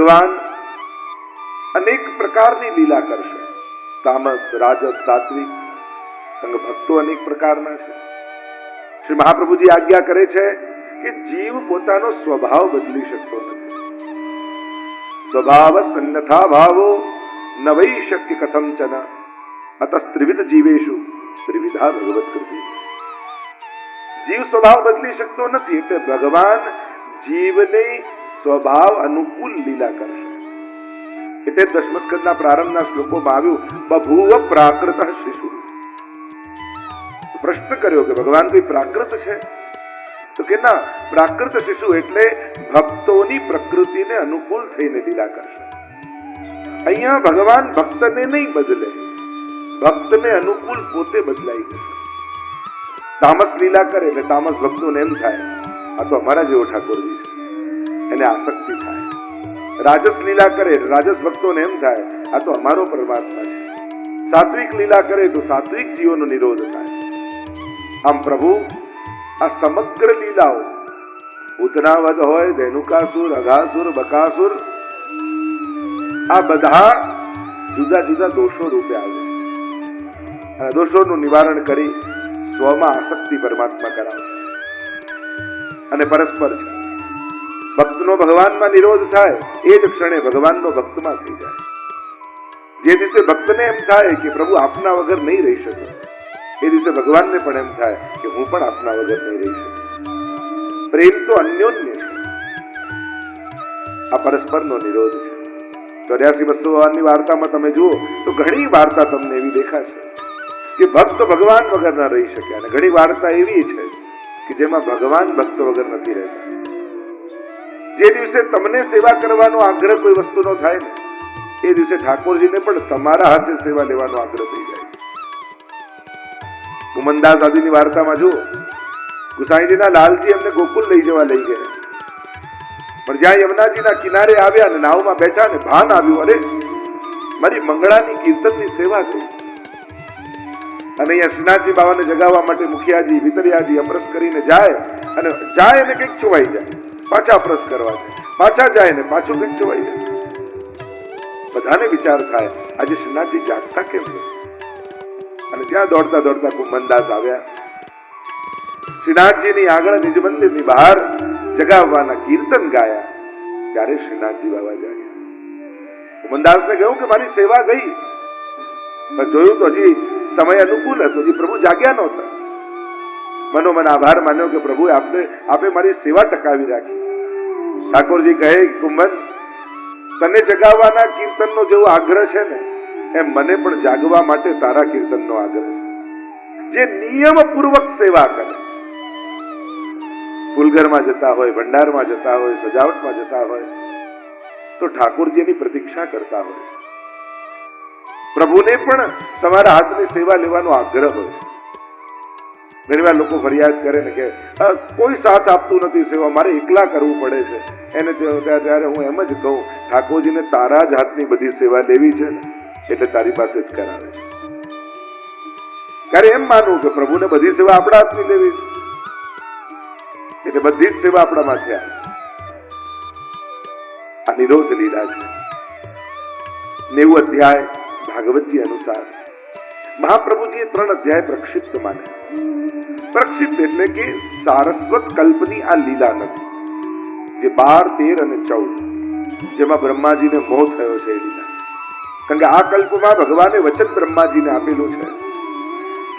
ભગવાન અનેક પ્રકારની લીલા કરશે. તામસ, રાજસ, સાત્વિક. ભક્તો અનેક પ્રકારના છે. શ્રી મહાપ્રભુજી આજ્ઞા કરે છે કે જીવ પોતાનો સ્વભાવ બદલી શકતો નથી. સ્વભાવ સન્નથા ભાવો ન વૈ શક્ય કથંચન અતસ્ત્રિવિધ જીવેશુ ત્રિવિધા ભગવત કૃતિ. જીવ સ્વભાવ બદલી શકતો નથી, એટલે ભગવાન જીવને સ્વભાવ અનુકૂળ લીલા કરશે. એટલે દશમસ્કંદના પ્રારંભના શ્લોકોમાં આવ્યું બભૂવ પ્રાકૃત શિશુ. પ્રશ્ન કર્યો કે ભગવાન કોઈ પ્રાકૃત છે? તો કે ના, પ્રાકૃત શિશુ એટલે ભક્તોની પ્રકૃતિને અનુકૂળ થઈને લીલા કરશે. અહીંયા ભગવાન ભક્તને નહીં બદલે, ભક્તને અનુકૂળ પોતે બદલાઈ જશે. તામસ લીલા કરે એટલે તામસ ભક્તોને એમ થાય આ તો અમારા જેવો ઠાકોરજી છે, એને આસક્તિ થાય. રાજસ લીલા કરે રાજસ ભક્તોને એમ થાય આ તો અમારો પરમાત્મા છે. સાત્વિક લીલા કરે તો સાત્વિક જીવોનો નિરોધ થાય. આમ પ્રભુ આ સમગ્ર લીલાઓ, ઉતનાવદ હોય, ધેનુકાસુર, અઘાસુર, બકાસુર, આ બધા જુદા જુદા દોષો રૂપે આવે છે. અને દોષોનું નિવારણ કરી સ્વમાં આસક્તિ પરમાત્મા કરાવે અને પરસ્પર છે. ભક્તનો ભગવાનમાં નિરોધ થાય એ જ ક્ષણે ભગવાનનો ભક્તમાં થઈ જાય. જે દિવસે ભક્તને એમ થાય કે પ્રભુ આપના વગર નહીં રહી શકે, એ દિવસે ભગવાનને પણ એમ થાય કે હું પણ આપના વગર નહીં રહી શકું. પ્રેમ તો અન્યોન્ય છે, આ પરસ્પરનો નિરોધ છે. 84-200 વાર્તામાં તમે જુઓ તો ઘણી વાર્તા તમને એવી દેખાશે કે ભક્ત ભગવાન વગર ન રહી શકે, અને ઘણી વાર્તા એવી છે કે જેમાં ભગવાન ભક્ત વગર નથી રહેતા. જે દિવસે તમને સેવા કરવાનો આગ્રહ કોઈ વસ્તુનો થાય ને, એ દિવસે ઠાકોરજીને પણ તમારા હાથે સેવા લેવાનો આગ્રહ થઈ જાય. મુમનદાસ આદિની વાર્તામાં જુઓ, ગુસાઈજીના લાલજી એમને ગોકુલ લઈ જવા લઈ ગયા, પણ જ્યાં યમુનાજીના કિનારે આવ્યા અને નાવમાં બેઠા ને ભાન આવ્યું, અરે મારી મંગળાની કીર્તનની સેવા થઈ. અને અહીંયા શ્રીનાથજી બાવાને જગાવવા માટે મુખિયાજી, વિતરિયાજી અપરસ કરીને જાય, અને જાય ને કંઈક છોવાઈ જાય, પાછા અપરસ કરવા જાય, પાછા જાય ને પાછું કંઈક છોવાઈ જાય. બધાને વિચાર થાય આજે શ્રીનાથજી જાગતા કેમ છે? અને ત્યાં દોડતા દોડતા કુંભનદાસ આવ્યા. શ્રીનાથજીની આગળ નિજ મંદિરની બહાર જગાવવાના કીર્તન ગાયા, ત્યારે શ્રીનાથજી બાબા જાગ્યા. કુંભનદાસને કહ્યું કે મારી સેવા ગઈ, પણ જોયું તો હજી સમય અનુકૂળ હતો, હજી પ્રભુ જાગ્યા નહોતા. મનોમન આભાર માન્યો કે પ્રભુ આપે મારી સેવા ટકાવી રાખી. ઠાકોરજી કહે કુંભન, તને જગાવવાના કીર્તનનો જેવો આગ્રહ છે ને, એમ મને પણ જાગવા માટે તારા કીર્તનનો આગ્રહ છે. જે નિયમપૂર્વક સેવા કરે, ફૂલઘરમાં જતા હોય, ભંડારમાં જતા હોય, સજાવટમાં જતા હોય, તો ઠાકોરજીની પ્રતીક્ષા કરતા હોય. પ્રભુને પણ તમારા હાથની સેવા લેવાનો આગ્રહ હોય. ઘણી વાર લોકો ફરિયાદ કરે ને કે કોઈ સાથ આપતું નથી, સેવા મારે એકલા કરવું પડે છે. એને ત્યારે હું એમ જ કહું, ઠાકોરજીને તારા જ હાથની બધી સેવા લેવી છે ને, એટલે તારી પાસે જ કરાવે છે. ત્યારે એમ માનવું કે પ્રભુને બધી સેવા આપણા હાથની લેવી છે, એટલે બધી જ સેવા આપણા માથે આવે. આ નિરોધ લીલા છે. 90 અધ્યાય ભાગવતજી અનુસાર મહાપ્રભુજીએ 3 અધ્યાય પ્રક્ષિપ્ત માને. પ્રક્ષિપ્ત એટલે કે સારસ્વત કલ્પની આ લીલા નથી, જે 12, 13 અને 14 જેમાં બ્રહ્માજીને મોહ થયો છે એ લીલા. કારણ કે આ કલ્પમાં ભગવાને વચન બ્રહ્માજીને આપેલું છે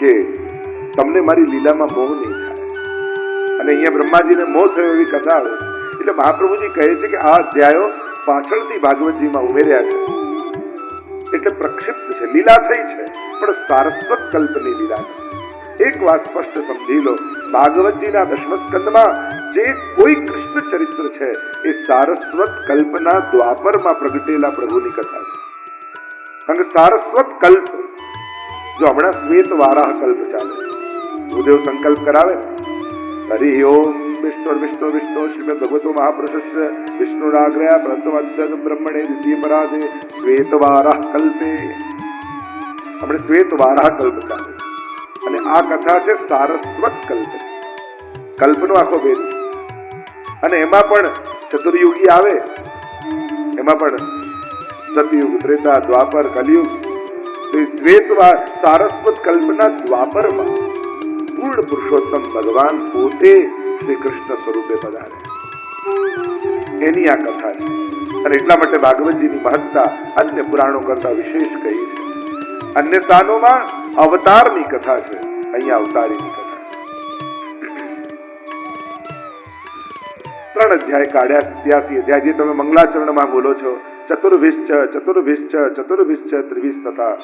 કે તમને મારી લીલામાં મોહ નહીં થાય. અને અહીંયા બ્રહ્માજીને મોહ થયો એવી કથા આવે, એટલે મહાપ્રભુજી કહે છે કે આ અધ્યાયો પાછળથી ભાગવતજીમાં ઉમેર્યા છે, એટલે પ્રક્ષિપ્ત છે, લીલા થઈ છે, પણ સારસ્વત કલ્પની લીલા છે. એક વાત સ્પષ્ટ સમજી લો, ભાગવતજીના 10મ સ્કંદમાં જે કોઈ કૃષ્ણ ચરિત્ર છે એ સારસ્વત કલ્પના દ્વાપરમાં પ્રગટેલા પ્રભુની કથા છે. કારણ કે સારસ્વત કલ્પ, જો હમણાં શ્વેત વારાહ કલ્પ ચાલે, ભૂદેવ સંકલ્પ કરાવે ને, હરિ ઓમ વિષ્ણુ વિષ્ણુ વિષ્ણુ શ્રીમદ ભગવતો મહાપુરુષસ્ય વિષ્ણુરાગ્રયા પ્રથમ બ્રહ્મણે દ્વિતીય પરાધે શ્વેત વારાહ કલ્પે. આપણે શ્વેત વારાહ કલ્પ ચાલે, અને આ કથા છે સારસ્વત કલ્પ. કલ્પનો આખો ભેદ છે. અને એમાં પણ ચતુર્યુગી આવે એમાં પણ સતયુગ, ત્રેતા, દ્વાપર, કલયુગ, શ્વેત સારસ્વત કલ્પના દ્વાપરમાં પૂર્ણ પુરુષોત્તમ ભગવાન પોતે શ્રી કૃષ્ણ સ્વરૂપે પધારે, એની આ કથા છે. અને એટલા માટે ભાગવતજીની મહત્તા અન્ય પુરાણો કરતા વિશેષ કહી છે. અન્ય સ્થાનોમાં અવતારની કથા છે, અહીંયા અવતારીની કથા છે. 3 અધ્યાય કાઢ્યા, 87 અધ્યાય જે તમે મંગલાચરણમાં બોલો છો. ચતુર્ભિશ્ચ ચતુર્ભિશ્ચ ચતુર્ભિશ્ચ ત્રિવિશ તથા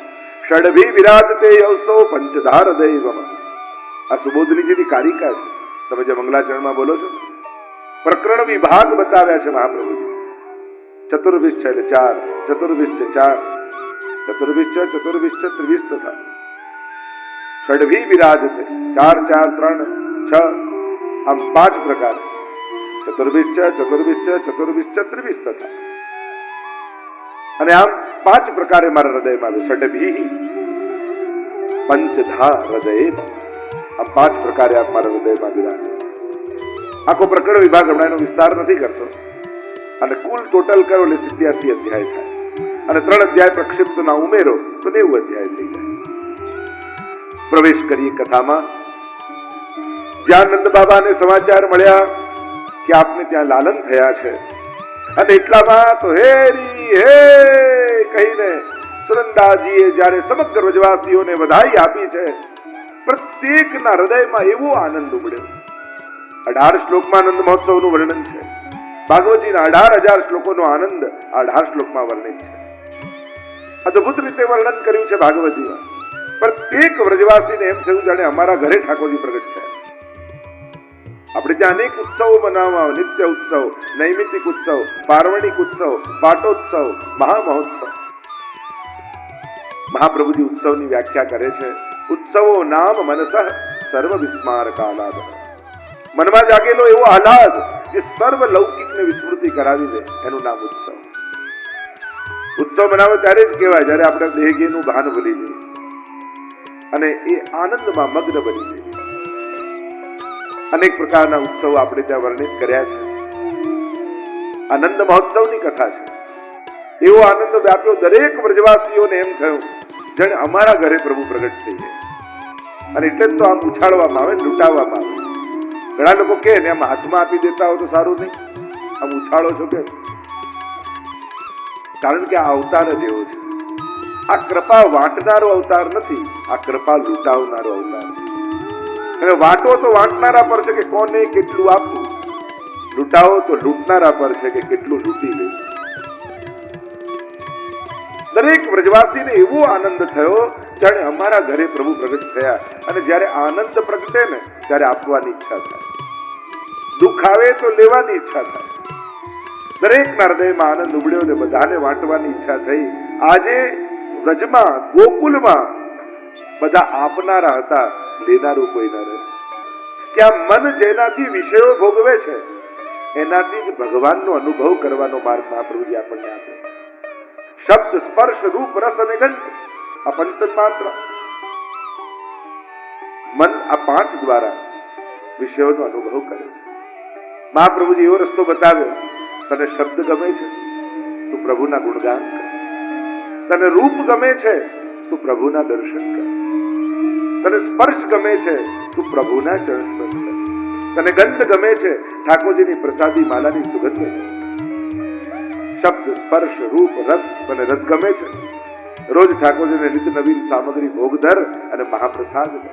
ષડભી વિરાજતે યવસો પંચધાર દૈવમ. આ સુબોધનીજીની કારિકા છે. તમે જે મંગલાચરણમાં બોલો છો, પ્રકરણ વિભાગ બતાવ્યા છે મહાપ્રભુજી. ચતુર્ભિશ્ચ એટલે 4, ચતુર્ભિશ્ચ 4, ચતુર્ભિશ્ચ ચતુર્ભિશ્ચ ત્રિવિશ તથા ષડભી વિરાજતે 4 4 3 6, આમ 5 પ્રકાર. ચતુર્ભિશ્ચ ચતુર્ભિશ્ચ ચતુર્ભિશ્ચ ત્રિવિશ તથા, અને આમ 5 પ્રકારે મારા હૃદયમાં આવે. ષડભી પંચધા હૃદય, આમ 5 પ્રકારે આપ મારા હૃદયમાં બિરાજો. આખો પ્રકરણ વિભાગ હમણાં એનો વિસ્તાર નથી કરતો. અને કુલ ટોટલ કરો એટલે 87 અધ્યાય થાય. અને 3 અધ્યાય પ્રક્ષિપ્તના ઉમેરો તો 90 અધ્યાય થઈ જાય. પ્રવેશ કરીએ કથામાં. જ્યાં નંદ બાબાને સમાચાર મળ્યા કે આપને ત્યાં લાલન થયા છે, અને એટલામાં તો હેરી હે કહીને સુનંદાજીએ જ્યારે સમગ્ર વ્રજવાસીઓને વધાઈ આપી છે, પ્રત્યેકના હૃદયમાં એવો આનંદ ઉમડ્યો. 18 શ્લોકમાં આનંદ મહોત્સવનું વર્ણન છે. ભાગવતજીના 18,000 શ્લોકોનો આનંદ 18 શ્લોકમાં વર્ણિત છે. અદ્ભુત રીતે વર્ણન કર્યું છે ભાગવતજીમાં. પ્રત્યેક વ્રજવાસીને એમ થયું જાણે અમારા ઘરે ઠાકોરજી પ્રગટ થયા. આપણે ત્યાં અનેક ઉત્સવો બનાવવા, નિત્ય ઉત્સવ, નૈમિતિક ઉત્સવ, પાર્વણિક ઉત્સવ, પાટોત્સવ, મહામહોત્સવ. મહાપ્રભુજી ઉત્સવની વ્યાખ્યા કરે છે, ઉત્સવો નામ મનસઃ સર્વ વિસ્માર કાલાદ. મનમાં જાગેલો એવો આહલાદ જે સર્વ લૌકિકને વિસ્મૃતિ કરાવી દે, એનું નામ ઉત્સવ. ઉત્સવ મનાવે ત્યારે જ કહેવાય જ્યારે આપણે દેહગેનું ભાન ભૂલી જઈએ અને એ આનંદમાં મગ્ન બની જઈએ. અનેક પ્રકારના ઉત્સવો આપણે ત્યાં વર્ણિત કર્યા છે. આનંદ મહોત્સવની કથા છે. એવો આનંદ વ્યાપ્યો, દરેક વ્રજવાસીઓને એમ થયું જાણે અમારા ઘરે પ્રભુ પ્રગટ થઈ ગયા. અને એટલે જ તો આમ ઉછાળવામાં આવે, લૂંટાવવામાં આવે. ઘણા લોકો કે ને આમ હાથમાં આપી દેતા હોય તો સારું નહીં, આમ ઉછાળો છો કે? કારણ કે આ અવતાર જ એવો છે. આ કૃપા વાંટનારો અવતાર નથી, આ કૃપા લૂંટાવનારો અવતાર છે. અને વાંટો તો વાંટનારા પર છે કે કોને કેટલું આપવું, લૂંટાવો તો લૂંટનારા પર છે કે કેટલું લૂંટી લે. દરેક વ્રજવાસીને એવો આનંદ થયો જાણે અમારા ઘરે પ્રભુ પ્રગટ થયા. અને જ્યારે આનંદ પ્રગટે ને ત્યારે આપવાની ઈચ્છા થાય, દુઃખ આવે તો લેવાની ઈચ્છા થાય. દરેકના હૃદયમાં આનંદ ઉમડ્યો ને બધાને વાંટવાની ઈચ્છા થઈ. આજે વ્રજમાં, ગોકુલમાં બધા આપનારા હતા, લેનારું કોઈ ન રહે. કે આ મન જેનાથી વિષયો ભોગવે છે એનાથી જ ભગવાનનો અનુભવ કરવાનો માર્ગ મહાપ્રભુજી આપણને આપે. શબ્દ, સ્પર્શ, રૂપ, રસ અને ગંધ, આ પંચતન્માત્ર મન આ 5 દ્વારા વિષયોનો અનુભવ કરે છે. મહાપ્રભુજી એવો રસ્તો બતાવ્યો, તને શબ્દ ગમે છે તું પ્રભુના ગુણગાન કર, તને રૂપ ગમે છે તું પ્રભુના દર્શન કર, તને સ્પર્શ ગમે છે તું પ્રભુના ચરણ સ્પર્શ કર, તને ગંધ ગમે છે ઠાકોરજીની પ્રસાદી માલાની સુગંધ છે. શબ્દ, સ્પર્શ, રૂપ, રસ, તને રસ ગમે છે, રોજ ઠાકોરજીને નિત્ય નવીન સામગ્રી ભોગ ધર અને મહાપ્રસાદ કર.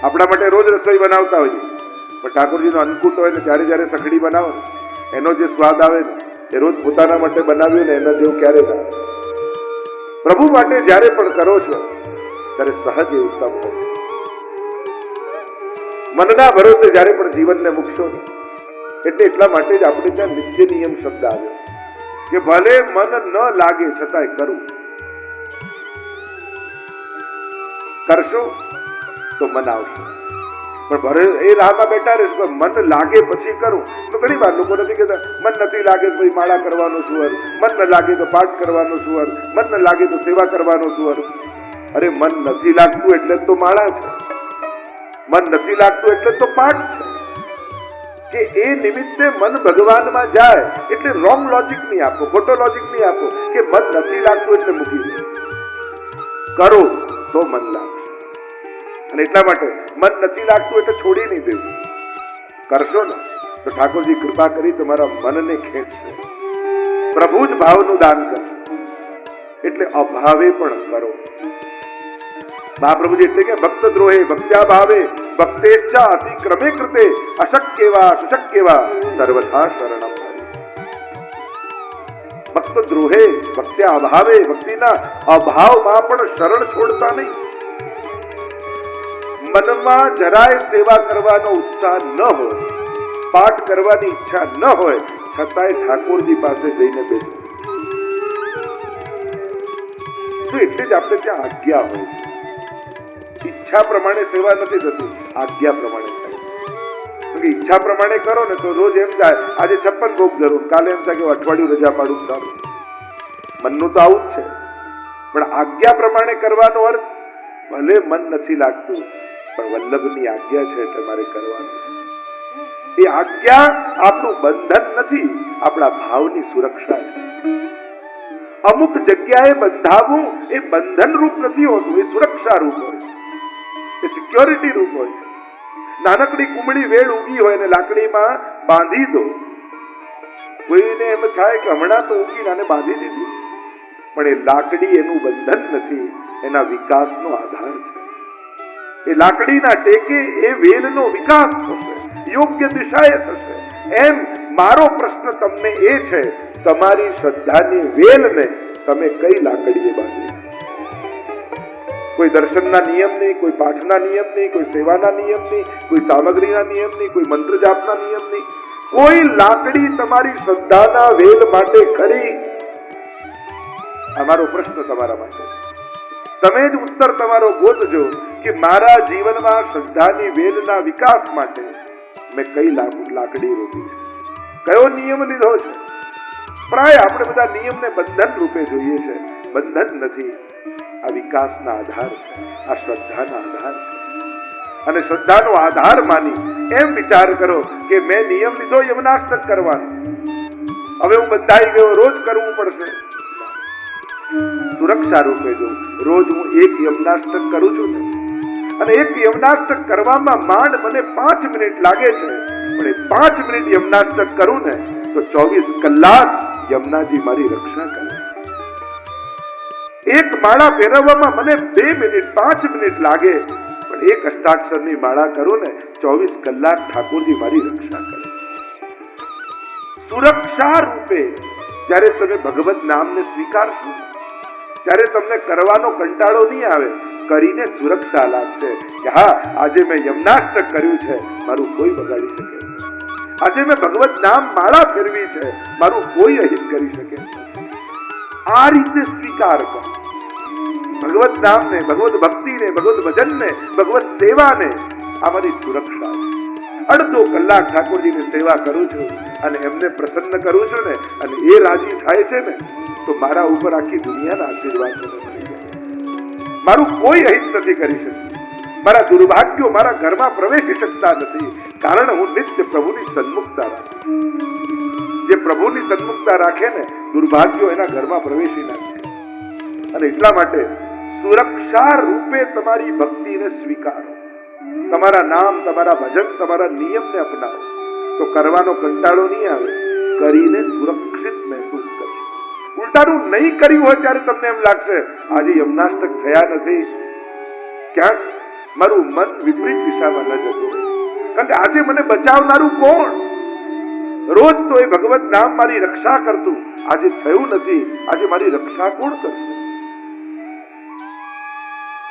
આપણા માટે રોજ રસોઈ બનાવતા હોઈએ, પણ ઠાકોરજીનો અન્નકૂટ હોય ને ત્યારે જ્યારે સખડી બનાવો ને એનો જે સ્વાદ આવે ને એ રોજ પોતાના માટે બનાવ્યું ને એના જેવું ક્યારે ના આવે. પ્રભુ માટે જ્યારે પણ કરો છો ત્યારે સહજ એ ઉત્તમ હોય. મનના ભરોસે જ્યારે પણ જીવનને મૂકશો ને એટલે એટલા માટે જ આપણે ત્યાં નિત્ય નિયમ શબ્દ આવ્યો કે ભલે મન ન લાગે છતાંય કરવું. કરશો તો મન આવશે, પણ ભરે એ રાહમાં બેઠા રહેશો મન લાગે પછી કરું. તો ઘણી વાર લોકો નથી કહેતા મન નથી લાગે તો માળા કરવાનો શું અર્થ, મન ન લાગે તો પાઠ કરવાનો શું અર્થ, મન ન લાગે તો સેવા કરવાનો શું અર્થ. અરે મન નથી લાગતું એટલે તો માળા છે, મન નથી લાગતું એટલે તો પાઠ છે. કે એ નિમિત્તે મન ભગવાનમાં જાય એટલે રોંગ લોજિક નહીં આપો, ખોટો લોજિક નહીં આપો કે મન નથી લાગતું એટલે મૂકી દો. કરો તો મન લાગશે. અને એટલા માટે મન નથી લાગતું એટલે છોડી નહીં દેવું. કરશો ને તો ઠાકોરજી કૃપા કરી તમારા મનને ખેંચશે. પ્રભુ જ ભાવનું દાન કરશે એટલે અભાવે પણ કરો. મહાપ્રભુજી એટલે કે ભક્ત દ્રોહે ભક્ત્યા ભાવે ભક્તેચ્છા અતિક્રમે કૃતે અશક્યવા સુશક્યવા સર્વથા શરણમ. ભક્ત દ્રોહે ભક્ત્યા અભાવે ભક્તિના અભાવમાં પણ શરણ છોડતા નહીં. મનમાં જરાય સેવા કરવાનો ઉત્સાહ ન હોય, પાઠ કરવાની ઈચ્છા ન હોય, છતાંય ઠાકોરજી પાસે જઈને બેસો તો એટલે જ આપણે ત્યાં આજ્ઞા હોય. ઈચ્છા પ્રમાણે સેવા નથી થતી, આજ્ઞા પ્રમાણે થાય. ઈચ્છા પ્રમાણે કરો ને તો રોજ એમ થાય આજે 56 ભોગ જરૂર, કાલે એમ થાય કે અઠવાડિયું રજા પાડું સારું. મનનું તો આવું જ છે. પણ આજ્ઞા પ્રમાણે કરવાનો અર્થ ભલે મન નથી લાગતું પણ વલ્લભની આજ્ઞા છે એટલે મારે કરવાનું. એ આજ્ઞા આપણું બંધન નથી, આપણા ભાવની સુરક્ષા છે. અમુક જગ્યાએ બંધાવવું એ બંધન રૂપ નથી હોતું, એ સુરક્ષા રૂપ હોય, એ સિક્યોરિટી રૂપ હોય. નાનકડી કુમળી વેળ ઉગી હોય ને લાકડીમાં બાંધી દો, કોઈને એમ થાય કે હમણાં તો ઉગીને આને બાંધી દીધી, પણ એ લાકડી એનું બંધન નથી, એના વિકાસનો આધાર છે. એ લાકડીના ટેકે એ વેલનો વિકાસ થશે, યોગ્ય દિશાએ થશે. એમ મારો પ્રશ્ન તમને એ છે, તમારી શ્રદ્ધાની વેલને તમે કઈ લાકડીએ બાંધી? કોઈ દર્શનના નિયમ નહીં, કોઈ પાઠના નિયમ નહીં, કોઈ સેવાના નિયમ નહીં, કોઈ સામગ્રીના નિયમ નહીં, કોઈ મંત્ર જાપના નિયમ નહીં. કોઈ લાકડી તમારી શ્રદ્ધાના વેલ માટે ખરી? અમારો પ્રશ્ન તમારા માટે. તમે જ ઉત્તર તમારો ગોતજો કે મારા જીવનમાં શ્રદ્ધાની વેલના વિકાસ માટે મેં કઈ લાકડી રોકી છે, કયો નિયમ લીધો છે. પ્રાય આપણે બધા નિયમને બંધન રૂપે જોઈએ છે. બંધન નથી, આ વિકાસના આધાર છે, આ શ્રદ્ધાના આધાર છે. અને શ્રદ્ધાનો આધાર માની એમ વિચાર કરો કે મેં નિયમ લીધો યમનાષ્ટક કરવાનો, હવે હું બંધાઈ ગયો, રોજ કરવું પડશે. સુરક્ષા રૂપે જો રોજ હું એક યમનાષ્ટક કરું છું ને, અને એક યમનાષ્ટક કરવામાં માંડ મને 5 મિનિટ લાગે છે, પણ એ 5 મિનિટ યમનાષ્ટક કરું ને તો 24 કલાક યમુનાજી મારી રક્ષા કરે. એક માળા ફેરવવામાં મને 2 મિનિટ 5 મિનિટ લાગે, પણ એક અષ્ટાક્ષરની માળા કરું ને 24 કલાક ઠાકોરજી મારી રક્ષા કરે. સુરક્ષા રૂપે જ્યારે તમે ભગવત નામને સ્વીકારશો ત્યારે તમને કરવાનો કંટાળો નહીં આવે, કરીને સુરક્ષા લાગશે કે હા આજે મેં યમનાષ્ટક કર્યું છે, મારું કોઈ બગાડી શકે નહીં. આજે મેં ભગવત નામ માળા ફેરવી છે, મારું કોઈ અહિત કરી શકે નહીં. આ રીતે સ્વીકાર કરો ભગવત નામને, ભગવત ભક્તિને, ભગવત ભજનને, ભગવત સેવાને. આ મારી સુરક્ષા છે. અડધો કલાક ઠાકોરજીની સેવા કરું છું અને એમને પ્રસન્ન કરું છું ને, અને એ રાજી થાય છે ને તો મારા ઉપર આખી દુનિયાના આશીર્વાદ મને મળી જાય. મારું કોઈ અહિત નથી કરી શકતું, મારા દુર્ભાગ્યો મારા ઘરમાં પ્રવેશી શકતા નથી, કારણ હું નિત્ય પ્રભુની સન્મુખતા રાખું. જે પ્રભુની સન્મુખતા રાખે ને દુર્ભાગ્યો એના ઘરમાં પ્રવેશી નાખે. અને એટલા માટે સુરક્ષા રૂપે તમારી ભક્તિને સ્વીકારો, તમારા નામ, તમારા ભજન, તમારા નિયમને અપનાવો તો કરવાનો કંટાળો નહીં આવે, કરીને સુરક્ષિત મહેસૂસ કરશો. ઉલટાનું નહીં કર્યું હોય ત્યારે તમને એમ લાગશે આજે યમનાષ્ટક થયા નથી, ક્યાંક મારું મન વિપરીત દિશામાં ન જતું. કારણ કે આજે મને બચાવનારું કોણ? રોજ તો એ ભગવત નામ મારી રક્ષા કરતું, આજે થયું નથી, આજે મારી રક્ષા કોણ કરશે?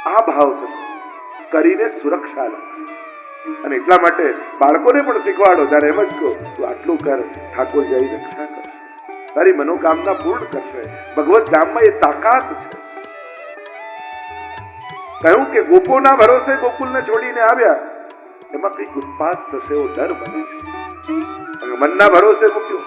આ ભાવ થશે, કરીને સુરક્ષા લાગશે. અને એટલા માટે બાળકોને પણ શીખવાડો, ત્યારે એમ જ કહો તું આટલું કર, ઠાકોર જઈ રક્ષા કરશે, તારી મનોકામના પૂર્ણ કરશે. ભગવત ધામમાં એ તાકાત છે. કહ્યું કે ગોપોના ભરોસે ગોકુલને છોડીને આવ્યા, એમાં કઈક ઉત્પાત થશે એવો ડર બને છે. મનના ભરોસે મૂક્યું.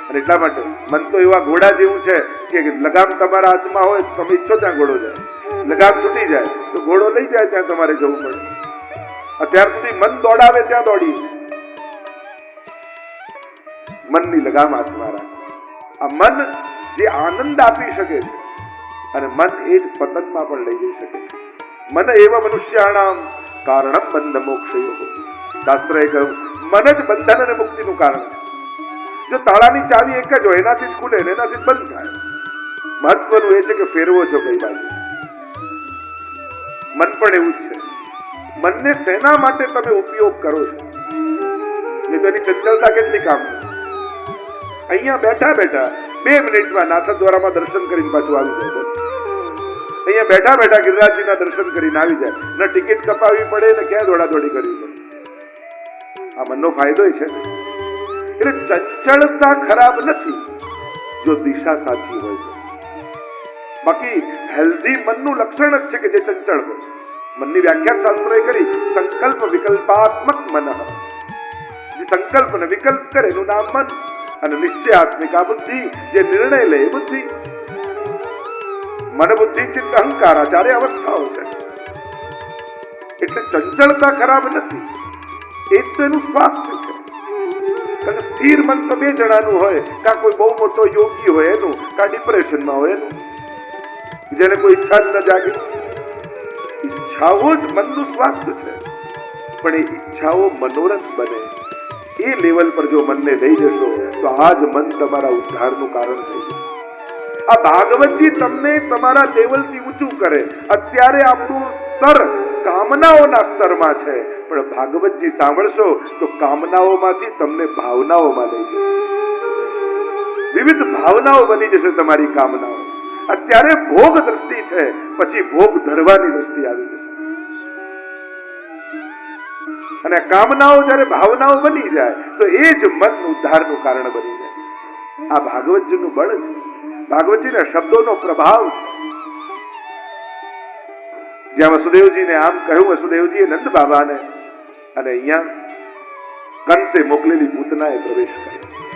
અને એટલા માટે મન તો એવા ઘોડા જેવું છે કે લગામ તમારા હાથમાં હોય તમે ઈચ્છો ત્યાં ઘોડો જાય, લગામ છૂટી જાય તો ઘોડો લઈ જાય ત્યાં તમારે જવું પડે. અત્યાર સુધી મન દોડાવે ત્યાં દોડી. મનની લગામ હાથમાં રાખો. આ મન જે આનંદ આપી શકે છે અને મન એ જ પતનમાં પણ લઈ જઈ શકે છે. મન એવ મનુષ્યાણામ કારણમ બંધ મોક્ષયોઃ. શાસ્ત્રએ કહ્યું મન જ બંધન અને મુક્તિનું કારણ છે. જો તાળાની ચાવી એક જ હોય, એનાથી જ ખુલે ને એનાથી જ બંધ થાય. મહત્વનું એ છે કે ફેરવો છો કઈ બાજુ. મન પણ એવું જ છે. મનને શેના માટે તમે ઉપયોગ કરો છો, એ તો એની ચંચળતા કેટલી કામ. અહીંયા બેઠા બેઠા 2 મિનિટમાં નાથદ્વારામાં દર્શન કરીને પાછું આવી જાય. અહીંયા બેઠા બેઠા ગિરિરાજજીના દર્શન કરીને આવી જાય. ન ટિકિટ કપાવવી પડે ને ક્યાં દોડાદોડી કરવી પડે. આ મનનો ફાયદો છે. એટલે ચંચળતા ખરાબ નથી જો દિશા સાચી હોય તો. બાકી હેલ્ધી મનનું લક્ષણ જ છે કે જે ચંચળ હોય. મનની વ્યાખ્યા શાસ્ત્રએ કરી સંકલ્પ વિકલ્પાત્મક મન. જે સંકલ્પ ને વિકલ્પ કરે એનું નામ મન. અને નિશ્ચયાત્મિકા બુદ્ધિ, જે નિર્ણય લે એ બુદ્ધિ. મન બુદ્ધિ ચિત્ત અહંકાર આ 4 અવસ્થાઓ છે. એટલે ચંચળતા ખરાબ નથી, એ તો એનું સ્વાસ્થ્ય છે. અને સ્થિર મન તો 2 જણાનું હોય, કા કોઈ બહુ મોટો યોગી હોય એનું, કા ડિપ્રેશનમાં હોય એનું, જેને કોઈ ઈચ્છા જ ન જાગે. ઈચ્છાઓ જ મનનું સ્વાસ્થ્ય છે. પણ એ ઈચ્છાઓ મનોરથ બને એ લેવલ પર જો મનને લઈ જશો તો આ જ મન તમારા ઉદ્ધારનું કારણ થઈ જશે. આ ભાગવતજી તમને તમારા લેવલથી ઊંચું કરે. અત્યારે આપણું સ્તર કામનાઓના સ્તરમાં છે, પણ ભાગવતજી સાંભળશો તો કામનાઓમાંથી તમને ભાવનાઓમાં લઈ જશે. વિવિધ ભાવનાઓ બની જશે તમારી કામનાઓ. અત્યારે ભોગ દ્રષ્ટિ છે, પછી ભોગ ધરવાની દ્રષ્ટિ આવી જશે. અને કામનાઓ જ્યારે ભાવનાઓ બની જાય તો એ જ મન ઉદ્ધારનું કારણ બની જાય. આ ભાગવતજીનું બળ છે, ભાગવતજીના શબ્દોનો પ્રભાવ છે. જ્યાં વસુદેવજીને આમ કહ્યું, વસુદેવજીએ નંદ બાબાને, અને અહીંયા કંસે મોકલેલી પૂતનાએ પ્રવેશ કર્યો.